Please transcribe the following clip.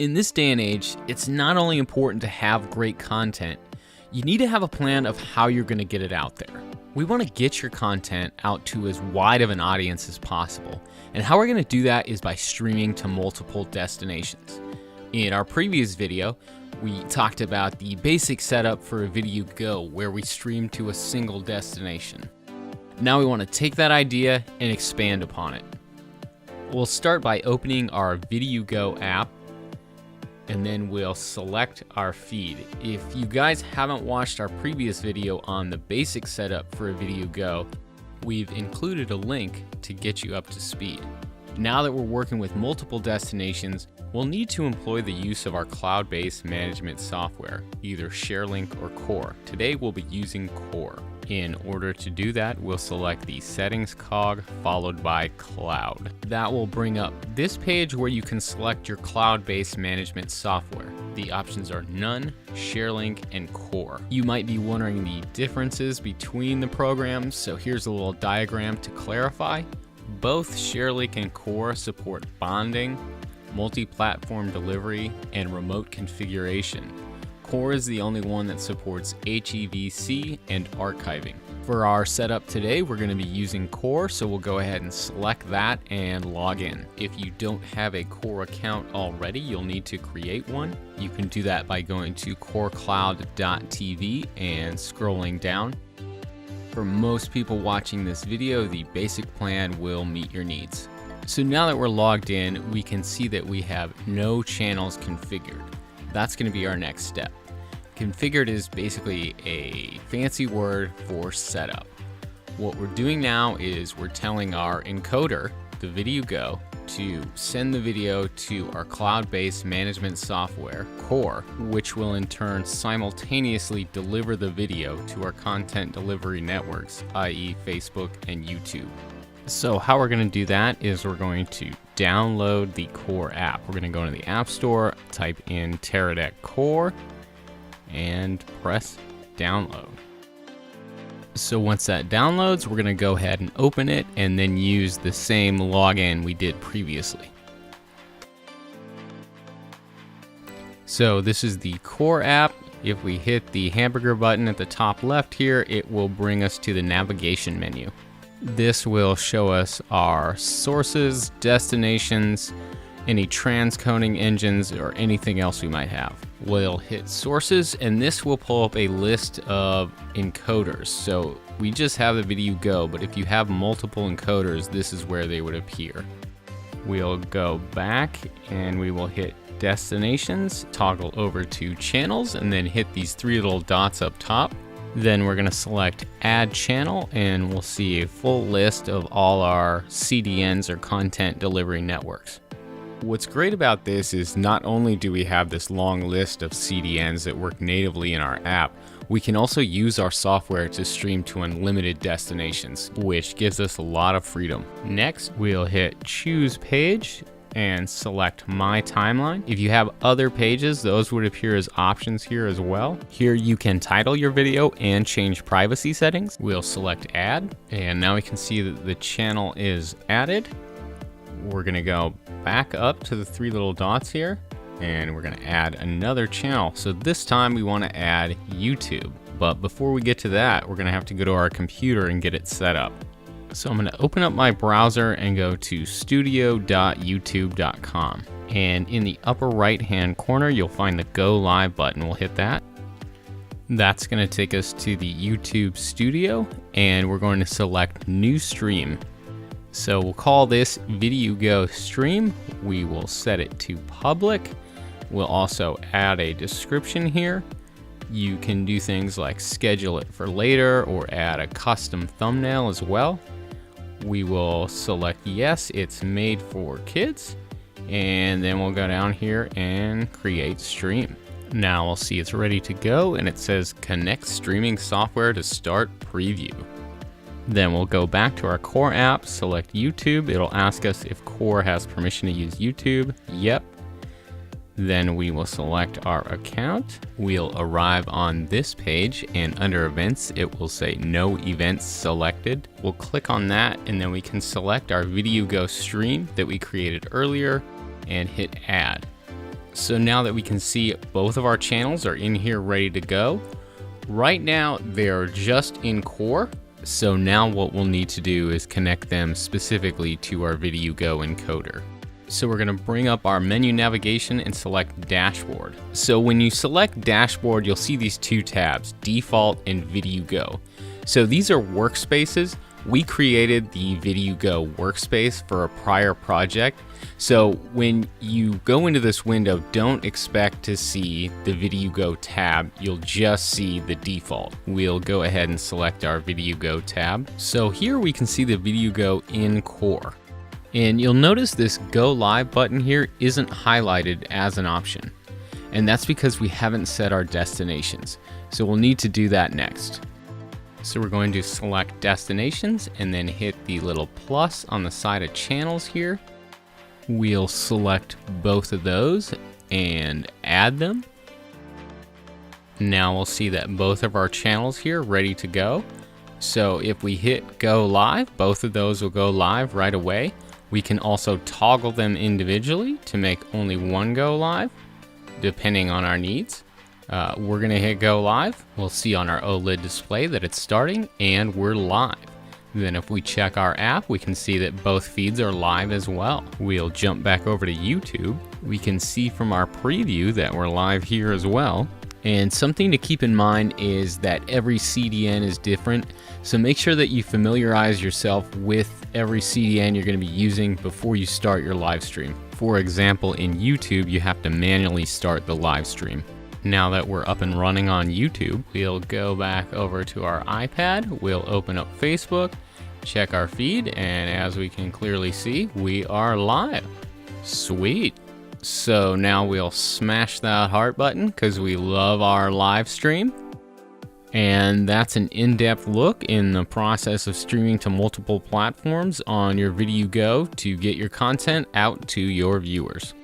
In this day and age, it's not only important to have great content, you need to have a plan of how you're going to get it out there. We want to get your content out to as wide of an audience as possible, and how we're going to do that is by streaming to multiple destinations. In our previous video, we talked about the basic setup for a Video Go, where we stream to a single destination. Now we want to take that idea and expand upon it. We'll start by opening our Video Go app, and then we'll select our feed. If you guys haven't watched our previous video on the basic setup for a Video Go, we've included a link to get you up to speed. Now that we're working with multiple destinations, we'll need to employ the use of our cloud-based management software, either ShareLink or Core. Today we'll be using Core. In order to do that, we'll select the Settings cog followed by Cloud. That will bring up this page where you can select your cloud-based management software. The options are None, ShareLink, and Core. You might be wondering the differences between the programs, so here's a little diagram to clarify. Both ShareLink and Core support bonding, multi-platform delivery, and remote configuration. Core is the only one that supports HEVC and archiving. For our setup today, we're going to be using Core, so we'll go ahead and select that and log in. If you don't have a Core account already, you'll need to create one. You can do that by going to corecloud.tv and scrolling down. For most people watching this video, the basic plan will meet your needs. So now that we're logged in, we can see that we have no channels configured. That's going to be our next step. Configured is basically a fancy word for setup. What we're doing now is we're telling our encoder, the Video Go, to send the video to our cloud-based management software, Core, which will in turn simultaneously deliver the video to our content delivery networks, i.e. Facebook and YouTube. So how we're going to do that is we're going to download the Core app. We're going to go into the App Store, type in Teradek Core, and press download. So once that downloads, we're going to go ahead and open it and then use the same login we did previously. So this is the Core app. If we hit the hamburger button at the top left here, it will bring us to the navigation menu. This will show us our sources, destinations, any transcoding engines, or anything else we might have. We'll hit sources, and this will pull up a list of encoders. So we just have the Video Go, but if you have multiple encoders, this is where they would appear. We'll go back and we will hit destinations, toggle over to channels, and then hit these three little dots up top. Then we're going to select Add Channel, and we'll see a full list of all our CDNs or content delivery networks. What's great about this is not only do we have this long list of CDNs that work natively in our app, we can also use our software to stream to unlimited destinations, which gives us a lot of freedom. Next, we'll hit Choose Page and select My Timeline. If you have other pages, those would appear as options here as well. Here you can title your video and change privacy settings. We'll select Add, and now we can see that the channel is added. We're gonna go back up to the three little dots here, and we're gonna add another channel. So this time we wanna add YouTube. But before we get to that, we're gonna have to go to our computer and get it set up. So I'm going to open up my browser and go to studio.youtube.com. And in the upper right hand corner, you'll find the Go Live button. We'll hit that. That's going to take us to the YouTube studio, and we're going to select New Stream. So we'll call this Video Go Stream. We will set it to public. We'll also add a description here. You can do things like schedule it for later or add a custom thumbnail as well. We will select yes, it's made for kids, and then we'll go down here and create stream. Now we'll see it's ready to go, and it says connect streaming software to start preview. Then we'll go back to our Core app, select YouTube. It'll ask us if Core has permission to use YouTube. Yep. Then we will select our account. We'll arrive on this page, and under events, it will say no events selected. We'll click on that, and then we can select our Video Go stream that we created earlier and hit add. So now that we can see both of our channels are in here ready to go, right now they're just in core. So now what we'll need to do is connect them specifically to our VideoGo encoder. So we're going to bring up our menu navigation and select Dashboard. So when you select Dashboard, you'll see these two tabs, Default and VideoGo. So these are workspaces. We created the VideoGo workspace for a prior project. So when you go into this window, don't expect to see the VideoGo tab. You'll just see the default. We'll go ahead and select our VideoGo tab. So here we can see the VideoGo in core. And you'll notice this Go Live button here isn't highlighted as an option. And that's because we haven't set our destinations. So we'll need to do that next. So we're going to select destinations and then hit the little plus on the side of channels here. We'll select both of those and add them. Now we'll see that both of our channels here ready to go. So if we hit go live, both of those will go live right away. We can also toggle them individually to make only one go live, depending on our needs. We're gonna hit go live. We'll see on our OLED display that it's starting and we're live. Then if we check our app, we can see that both feeds are live as well. We'll jump back over to YouTube. We can see from our preview that we're live here as well. And something to keep in mind is that every CDN is different. So make sure that you familiarize yourself with every CDN you're going to be using before you start your live stream. For example, in YouTube, you have to manually start the live stream. Now that we're up and running on YouTube, we'll go back over to our iPad. We'll open up Facebook, check our feed, and as we can clearly see, we are live. Sweet. So now we'll smash that heart button because we love our live stream. And that's an in-depth look in the process of streaming to multiple platforms on your VideoGo to get your content out to your viewers.